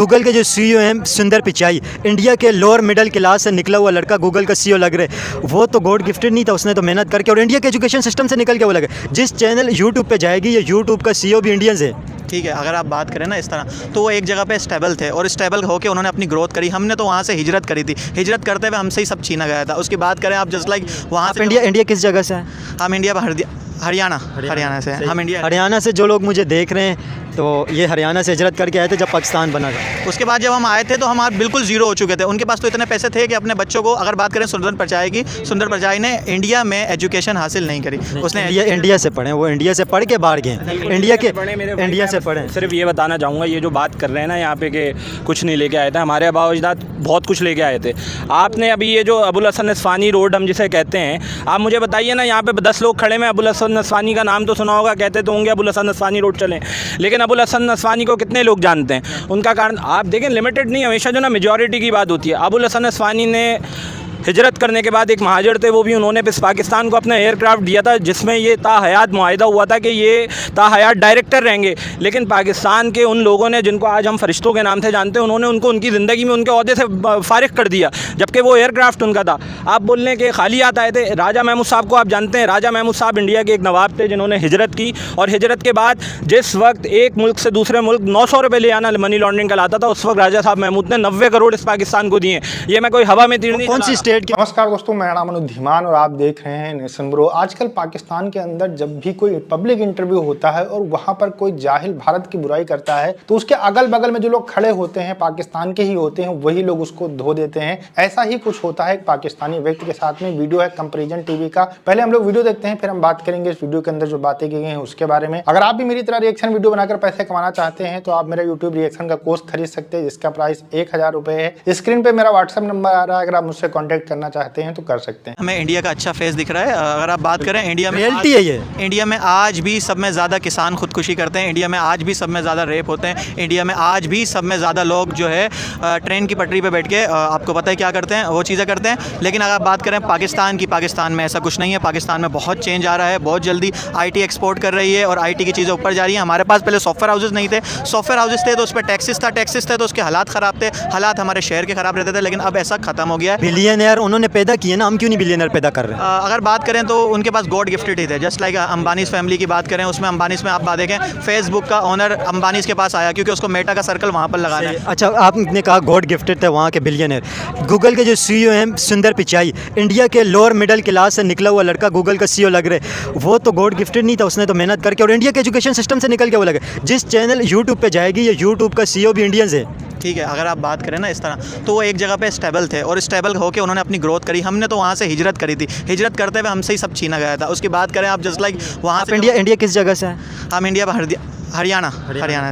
Google के जो CEO हैं सुंदर पिचाई, इंडिया के लोअर मिडिल क्लास से निकला हुआ लड़का गूगल का सीईओ लग रहे। वो तो गॉड गिफ्टेड नहीं था, उसने तो मेहनत करके, और इंडिया के एजुकेशन सिस्टम से निकल के वो लगे। जिस चैनल यूट्यूब पे जाएगी, ये यूट्यूब का सीईओ भी इंडियंस है। ठीक है, अगर आप बात करें ना इस तरह, तो वो एक जगह पे स्टेबल थे और स्टेबल होकर उन्होंने अपनी ग्रोथ करी। हमने तो वहाँ से हिजरत करी थी, हिजरत करते हुए हमसे ही सब छीना गया था। उसकी बात करें आप, जस्ट लाइक वहाँ से इंडिया किस जगह से है? हम इंडिया हरियाणा से हम इंडिया हरियाणा से जो लोग मुझे देख रहे हैं, तो ये हरियाणा से हिजरत करके आए थे जब पाकिस्तान बना था। उसके बाद जब हम आए थे तो हम बिल्कुल ज़ीरो हो चुके थे। उनके पास तो इतने पैसे थे कि अपने बच्चों को, अगर बात करें सुंदर पिचाई की, सुंदर पिचाई ने इंडिया में एजुकेशन हासिल नहीं करी। उसने इंडिया से पढ़े, वो इंडिया से पढ़ के बाहर गए, इंडिया से पढ़े। सिर्फ ये बताना चाहूँगा, ये जो बात कर रहे हैं ना यहाँ पे कि कुछ नहीं लेके आए थे, हमारे आबा अजदाद बहुत कुछ लेके आए थे। आपने अभी ये जो अबुल हसन नसवानी रोड हम जिसे कहते हैं, आप मुझे बताइए ना, यहाँ पे 10 लोग खड़े में अबुल हसन नसवानी का नाम तो सुना होगा, कहते तो होंगे अबुल हसन नसवानी रोड चलें, लेकिन अबुल हसन नसवानी को कितने लोग जानते हैं? उनका कारण आप देखें, लिमिटेड नहीं, हमेशा जो ना मेजॉरिटी की बात होती है। अबुल हसन नसवानी ने हिजरत करने के बाद एक महाजर थे, वो भी उन्होंने पाकिस्तान को अपना एयरक्राफ्ट दिया था, जिसमें ये ताहयात मुआहिदा हुआ था कि ये ताहयात डायरेक्टर रहेंगे। लेकिन पाकिस्तान के उन लोगों ने, जिनको आज हम फरिश्तों के नाम से जानते हैं, उन्होंने उनको उनकी ज़िंदगी में उनके ओहदे से फारिग कर दिया, जबकि वो एयरक्राफ्ट उनका था। आप बोल रहे हैं कि खालियात आए थे। राजा महमूद साहब को आप जानते हैं, राजा महमूद साहब इंडिया के एक नवाब थे जिन्होंने हिजरत की, और हिजरत के बाद जिस वक्त एक मुल्क से दूसरे मुल्क 900 रुपये ले आना मनी लॉन्ड्रिंग कहलाता था, उस वक्त राजा साहब महमूद ने 90 करोड़ इस पाकिस्तान को दिए। ये मैं कोई हवा में तीर नहीं। कौन सी स्टेट की? नमस्कार दोस्तों, मेरा नाम अनुज धीमान और आप देख रहे हैं नेशन ब्रो। आजकल पाकिस्तान के अंदर जब भी कोई पब्लिक इंटरव्यू होता है और वहां पर कोई जाहिल भारत की बुराई करता है, तो उसके अगल बगल में जो लोग खड़े होते हैं पाकिस्तान के ही होते हैं, वही लोग उसको धो देते हैं। ऐसा ही कुछ होता है एक पाकिस्तानी व्यक्ति के साथ में। वीडियो है कंपैरिजन टीवी का। पहले हम लोग वीडियो देखते हैं, फिर हम बात करेंगे इस वीडियो के अंदर जो बातें की गई हैं उसके बारे में। अगर आप भी मेरी तरह रिएक्शन वीडियो बनाकर पैसे कमाना चाहते हैं तो आप मेरा यूट्यूब रिएक्शन का कोर्स खरीद सकते हैं, जिसका प्राइस 1000 रुपए है। स्क्रीन पे मेरा व्हाट्सएप नंबर आ रहा है, अगर आप मुझसे कॉन्टेक्ट करना चाहते हैं तो कर सकते हैं। हमें इंडिया का अच्छा फेस दिख रहा है। अगर आप बात करें इंडिया में, रियलिटी है ये। इंडिया में आज भी सब में ज़्यादा किसान खुदकुशी करते हैं। इंडिया में आज भी सब में ज़्यादा रेप होते हैं। इंडिया में आज भी सब में ज़्यादा लोग जो है ट्रेन की पटरी पे बैठ के आपको पता है क्या करते हैं, वो चीज़ें करते हैं। लेकिन अगर आप बात करें पाकिस्तान की, पाकिस्तान में ऐसा कुछ नहीं है। पाकिस्तान में बहुत चेंज आ रहा है, बहुत जल्दी IT एक्सपोर्ट कर रही है और IT की चीज़ें ऊपर जा रही हैं। हमारे पास पहले सॉफ्टवेयर हाउसेस नहीं थे, सॉफ्टवेयर हाउसेस थे तो उस पर टैक्सेस थे तो उसके हालात ख़राब थे, हालात हमारे शहर के ख़राब रहते थे। लेकिन अब ऐसा ख़त्म हो गया है। बिलियनर उन्होंने पैदा किए ना, हम क्यों नहीं बिलियनर पैदा कर रहे हैं? अगर बात करें तो उनके पास गॉड गिफ्टेड ही थे। जस्ट लाइक अंबानीज़ फैमिली की बात करें, उसमें अंबानीज़ में आप बात देखें, फेसबुक का ओनर अंबानीज़ के पास आया क्योंकि उसको मेटा का सर्कल वहाँ पर लगाना है। अच्छा, आपने कहा गॉड गिफ्टेड थे वहाँ के बिलियनर। गूगल के जो सीईओ हैं सुंदर पिचाई, इंडिया के लोअर मिडिल क्लास से निकला हुआ लड़का गूगल का सीईओ लग रहे। वो तो गॉड गिफ्टेड नहीं था, उसने तो मेहनत करके, और इंडिया के एजुकेशन सिस्टम से निकल के वो लगे। जिस चैनल यूट्यूब पे जाएगी, ये यूट्यूब का सीईओ भी इंडियंस है। ठीक है, अगर आप बात करें ना इस तरह, तो वो एक जगह पे स्टेबल थे और स्टेबल होकर उन्होंने अपनी ग्रोथ करी। हमने तो वहाँ से हिजरत करी थी, हिजरत करते हुए हमसे ही सब छीना गया था। उसकी बात करें आप, जस्ट लाइक वहाँ से इंडिया किस जगह से है? हम हरियाणा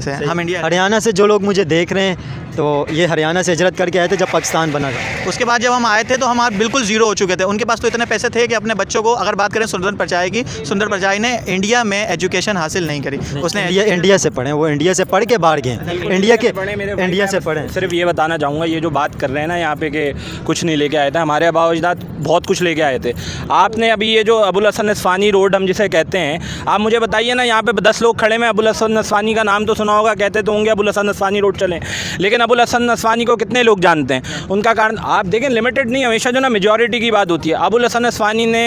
से हम इंडिया हरियाणा से जो लोग मुझे देख रहे हैं, तो ये हरियाणा से हिजरत करके आए थे जब पाकिस्तान बना था। उसके बाद जब हम आए थे तो हम बिल्कुल ज़ीरो हो चुके थे। उनके पास तो इतने पैसे थे कि अपने बच्चों को, अगर बात करें सुंदर पिचाई की, सुंदर पिचाई ने इंडिया में एजुकेशन हासिल नहीं करी। उसने इंडिया से पढ़े, वो इंडिया से पढ़ के बाहर गए, इंडिया से पढ़े। सिर्फ ये बताना चाहूँगा, ये जो बात कर रहे हैं ना यहाँ पे कि कुछ नहीं लेके आए थे, हमारे आबा अजदाद बहुत कुछ लेके आए थे। आपने अभी ये जो अबुल हसन नसवानी रोड हम जिसे कहते हैं, आप मुझे बताइए ना, यहाँ पे 10 लोग खड़े में अबुल हसन नसवानी का नाम तो सुना होगा, कहते तो होंगे अबुल हसन नसवानी रोड चलें, लेकिन अबुल हसन नसवानी को कितने लोग जानते हैं? उनका कारण आप देखें, लिमिटेड नहीं, हमेशा जो ना मेजॉरिटी की बात होती है। अबुल हसन नसवानी ने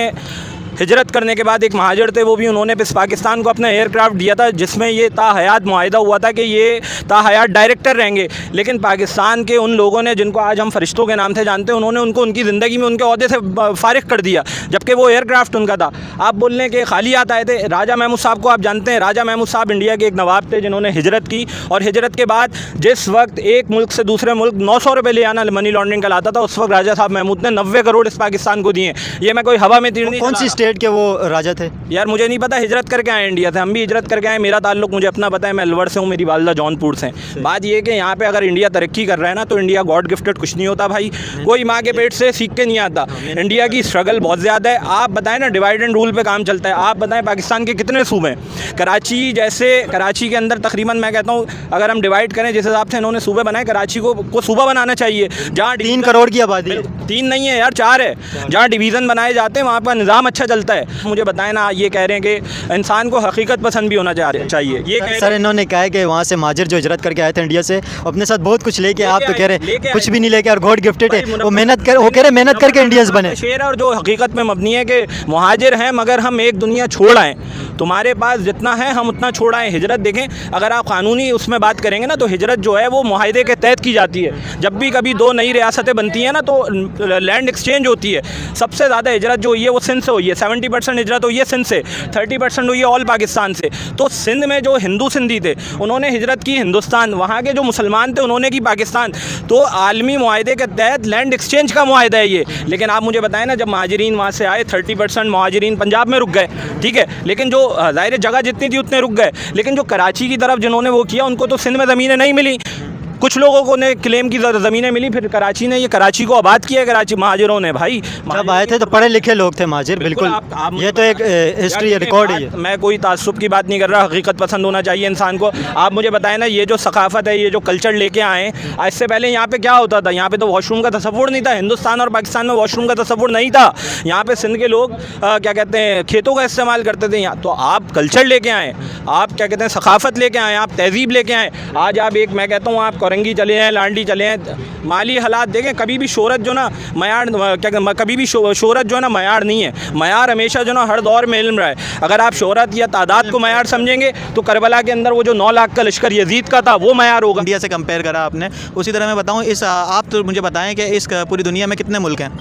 हिजरत करने के बाद एक महाजर थे, वो भी उन्होंने पाकिस्तान को अपना एयरक्राफ्ट दिया था, जिसमें ये ताहयात मुआहिदा हुआ था कि ये ताहयात डायरेक्टर रहेंगे। लेकिन पाकिस्तान के उन लोगों ने, जिनको आज हम फरिश्तों के नाम से जानते हैं, उन्होंने उनको उनकी ज़िंदगी में उनके ओहदे से फारिग कर दिया, जबकि वो एयरक्राफ्ट उनका था। आप बोल रहे हैं कि खालियात आए थे। राजा महमूद साहब को आप जानते हैं, राजा महमूद साहब इंडिया के एक नवाब थे जिन्होंने हिजरत की, और हिजरत के बाद जिस वक्त एक मुल्क से दूसरे मुल्क 900 रुपये ले आना मनी लॉन्ड्रिंग कहलाता था, उस वक्त राजा साहब महमूद ने 90 करोड़ इस पाकिस्तान को दिए। ये मैं कोई हवा में तीर नहीं। कौन सी स्टेट के वो राजा थे? यार मुझे नहीं पता, हिजरत करके आए इंडिया से, हम भी हिजरत करके आए। मेरा ताल्लुक मुझे अपना पता है, मैं अलवर से हूँ, मेरी वालदा जौनपुर से। बात ये है कि यहाँ पे अगर इंडिया तरक्की कर रहा है ना, तो इंडिया गॉड गिफ्टेड कुछ नहीं होता भाई। कोई माँ के पेट से सीख के नहीं आता। इंडिया की स्ट्रगल बहुत ज़्यादा है। आप बताएं ना, डिवाइड एंड रूल पे काम चलता है। आप बताएं पाकिस्तान के कितने सूबे हैं? कराची जैसे, कराची के अंदर तकरीबन मैं कहता हूँ, अगर हम डिवाइड करें जिस हिसाब से इन्होंने सूबे बनाए, कराची को सूबा बनाना चाहिए जहाँ 3 करोड़ की आबादी। 3 नहीं है यार, 4 है। जहाँ डिवीज़न बनाए जाते हैं वहाँ पर निज़ाम अच्छा चलता चलता है। मुझे बताएं ना, ये कह रहे हैं कि इंसान को हकीकत पसंद भी होना चाहिए। ये सर इन्होंने कहा है कि वहाँ से महाजिर जो हिजरत करके आए थे इंडिया से अपने साथ बहुत कुछ लेके, आप तो कह रहे हैं कुछ भी नहीं लेके और गॉड गिफ्टेड है, वो मेहनत कर, वो कह रहे मेहनत करके इंडियंस बने। शेर और जो हकीकत में मबनी है कि मुहाजिर हैं मगर हम एक दुनिया छोड़ आए, तुम्हारे पास जितना है हम उतना छोड़ आए। हिजरत देखें, अगर आप कानूनी उसमें बात करेंगे ना, तो हिजरत जो है वो मुआहदे के तहत की जाती है। जब भी कभी दो नई रियासतें बनती हैं ना, तो लैंड एक्सचेंज होती है। सबसे ज़्यादा हिजरत जो हुई है वो सिंध से हुई है, 70% हिजरत हुई है सिंध से, 30% हुई है ऑल पाकिस्तान से। तो सिंध में जो हिंदू सिंधी थे उन्होंने हिजरत की हिंदुस्तान, वहाँ के जो मुसलमान थे उन्होंने की पाकिस्तान। तो आलमी मुआहदे के तहत लैंड एक्सचेंज का मुआहदा है ये। लेकिन आप मुझे बताएं ना, जब महाजरीन वहाँ से आए 30% महाजरीन पंजाब में रुक गए, ठीक है, लेकिन जो ज़ाहिर जगह जितनी थी उतने रुक गए। लेकिन जो कराची की तरफ जिन्होंने वो किया उनको तो सिंध में ज़मीनें नहीं मिली। कुछ लोगों को ने क्लेम की ज़मीनें मिली, फिर कराची ने ये कराची को आबाद किया। कराची महाजिरों ने, भाई जब आए थे तो पढ़े लिखे लोग थे महाजिर, बिल्कुल ये तो एक हिस्ट्री रिकॉर्ड है। मैं कोई तासुब की बात नहीं कर रहा, हकीकत पसंद होना चाहिए इंसान को। आप मुझे बताएं ना, ये जो सकाफ़त है, ये जो कल्चर लेके आए, इससे पहले यहाँ पे क्या होता था? यहाँ पे तो वॉशरूम का तसव्वुर नहीं था। हिंदुस्तान और पाकिस्तान में वॉशरूम का तसव्वुर नहीं था। यहाँ पे सिंध के लोग क्या कहते हैं, खेतों का इस्तेमाल करते थे यहाँ। तो आप कल्चर लेके आए, आप क्या कहते हैं, सकाफ़त लेके आए, आप तहजीब लेके आए। आज आप एक, मैं कहता हूँ, आप कोरंगी चले हैं, लांडी चले हैं, माली हालात देखें। कभी भी शोहरत जो ना मयार, क्या कभी भी शोहरत जो है ना मयार नहीं है। मयार हमेशा जो ना हर दौर में इल्म रहा है। अगर आप शोहरत या तादाद को मयार समझेंगे तो करबला के अंदर वो जो 9 लाख का लश्कर यजीद का था वो मयार होगा। इंडिया से कंपेयर करा आपने, उसी तरह मैं बताऊँ इस, आप तो मुझे बताएं कि इस पूरी दुनिया में कितने मुल्क हैं?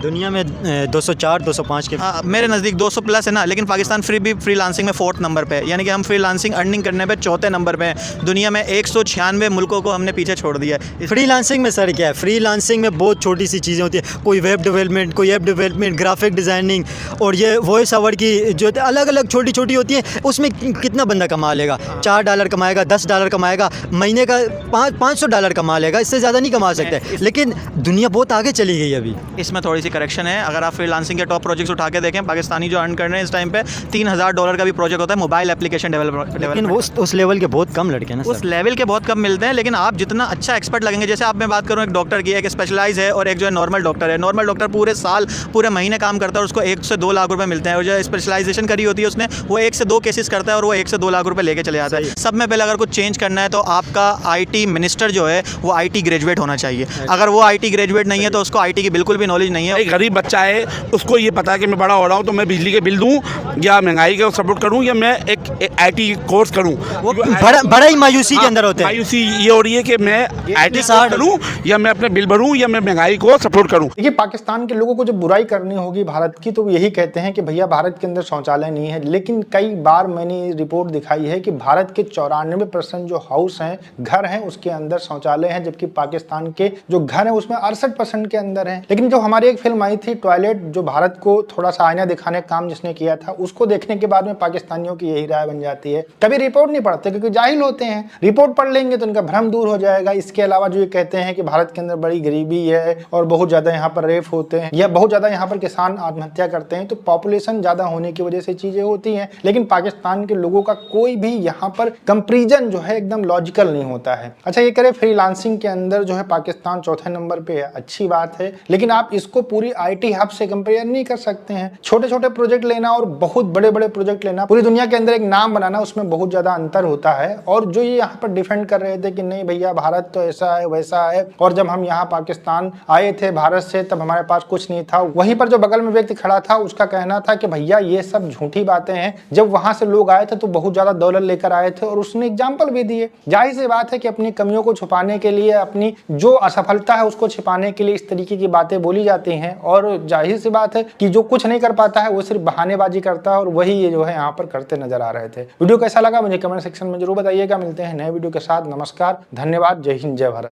दुनिया में 204 205 के, हाँ, मेरे नज़दीक 200 प्लस है ना। लेकिन पाकिस्तान फ्रीलांसिंग में 4th नंबर पे है, यानी कि हम फ्रीलांसिंग अर्निंग करने पे 4थे नंबर पे हैं। दुनिया में 196 मुल्कों को हमने पीछे छोड़ दिया है। फ्रीलांसिंग में सर क्या है, फ्रीलांसिंग में बहुत छोटी सी चीज़ें होती है, कोई वेब डेवलपमेंट, कोई ऐप डेवलपमेंट, ग्राफिक डिज़ाइनिंग और ये वॉइस ओवर की जो अलग अलग छोटी छोटी होती है, उसमें कितना बंदा कमा लेगा? $4 कमाएगा, $10 कमाएगा, महीने का $500 कमा लेगा, इससे ज़्यादा नहीं कमा सकते। लेकिन दुनिया बहुत आगे चली गई अभी। इसमें थोड़ी सी करेक्शन है। अगर आप फ्रीलांसिंग के टॉप प्रोजेक्ट्स उठा के देखें, पाकिस्तानी जो अर्न कर रहे हैं इस टाइम पे $3000 का भी प्रोजेक्ट होता है मोबाइल एप्लीकेशन डेवलपमेंट। लेकिन वो उस लेवल के बहुत कम लड़के ना, उस लेवल के बहुत कम मिलते हैं। लेकिन आप जितना अच्छा एक्सपर्ट लगेंगे, जैसे आप मैं बात करूँ एक डॉक्टर की, एक स्पेशलाइज है और एक जो है नॉर्मल डॉक्टर है। नॉर्मल डॉक्टर पूरे साल पूरे महीने काम करता है और उसको 1 से 2 लाख रुपये मिलते हैं। और जो स्पेशलाइजेशन करी होती है उसने, वो 1 से 2 केसेस करता है और वो 1 से 2 लाख रुपये लेके चले जाता है। सब में पहले अगर कुछ चेंज करना है तो आपका IT मिनिस्टर जो है वो IT ग्रेजुएट होना चाहिए। अगर वो IT ग्रेजुएट नहीं है तो उसको IT की बिल्कुल भी नॉलेज नहीं है। एक गरीब बच्चा है, उसको ये पता है कि मैं बड़ा हो रहा हूँ तो मैं बिजली के बिल दूँ या महंगाई को सपोर्ट करूँ या मैं एक IT कोर्स करूँ। वो बड़ा ही मायूसी के अंदर होते हैं। मायूसी ये हो रही है कि मैं IT कोर्स करूँ या मैं अपने बिल भरूँ या मैं महंगाई को सपोर्ट करूँ। देखिए, पाकिस्तान के लोगों को जब बुराई करनी होगी भारत की तो यही कहते हैं कि भैया भारत के अंदर शौचालय नहीं है। लेकिन कई बार मैंने रिपोर्ट दिखाई है कि भारत के 94% जो हाउस हैं, घर हैं, उसके अंदर शौचालय हैं, जबकि पाकिस्तान के जो घर हैं उसमें 68% के अंदर हैं। लेकिन जो हमारी एक फिल्म आई थी टॉयलेट, जो भारत को थोड़ा सा आईना दिखाने का काम जिसने किया था, उसको देखने के बाद में पाकिस्तानियों की यही राय बन जाती है। कभी रिपोर्ट नहीं पढ़ते क्योंकि जाहिल होते हैं। रिपोर्ट पढ़ लेंगे तो उनका भ्रम दूर हो जाएगा। इसके अलावा जो ये कहते हैं कि भारत के अंदर बड़ी गरीबी है और बहुत ज्यादा यहाँ पर रेप होते हैं या बहुत ज्यादा यहाँ पर किसान आत्महत्या करते हैं, तो पॉपुलेशन ज्यादा होने की वजह से चीजें होती हैं। लेकिन पाकिस्तान के लोगों का कोई भी यहाँ पर कंपेरिजन जो है एकदम लॉजिकल नहीं होता है। अच्छा, ये करे फ्रीलांसिंग के अंदर जो है पाकिस्तान 4थे नंबर पे है, अच्छी बात है। लेकिन आप इसको पूरी IT हब से कंपेयर नहीं कर सकते हैं। छोटे छोटे प्रोजेक्ट लेना और बहुत बड़े बड़े प्रोजेक्ट लेना, पूरी दुनिया के अंदर एक नाम बनाना, उसमें बहुत ज्यादा अंतर होता है। और जो ये यहाँ पर डिफेंड कर रहे थे कि नहीं भैया भारत तो ऐसा है वैसा है, और जब हम यहाँ पाकिस्तान आए थे भारत से तब हमारे पास कुछ नहीं था, वहीं पर जो बगल में व्यक्ति खड़ा था उसका कहना था कि भैया ये सब झूठी बातें हैं। जब वहां से लोग आए थे तो बहुत ज्यादा दौलत लेकर आए थे और उसने एग्जाम्पल भी दिए। जाहिर सी बात है कि अपनी कमियों को छुपाने के लिए, अपनी जो असफलता है उसको छिपाने के लिए इस तरीके की बातें बोली जाती हैं। और जाहिर सी बात है कि जो कुछ नहीं कर पाता है वो सिर्फ बहानेबाजी करता है, और वही ये जो है यहाँ पर करते नजर आ रहे थे। वीडियो कैसा लगा मुझे कमेंट सेक्शन में जरूर बताइएगा। मिलते हैं नए वीडियो के साथ। नमस्कार, धन्यवाद, जय हिंद, जय भारत।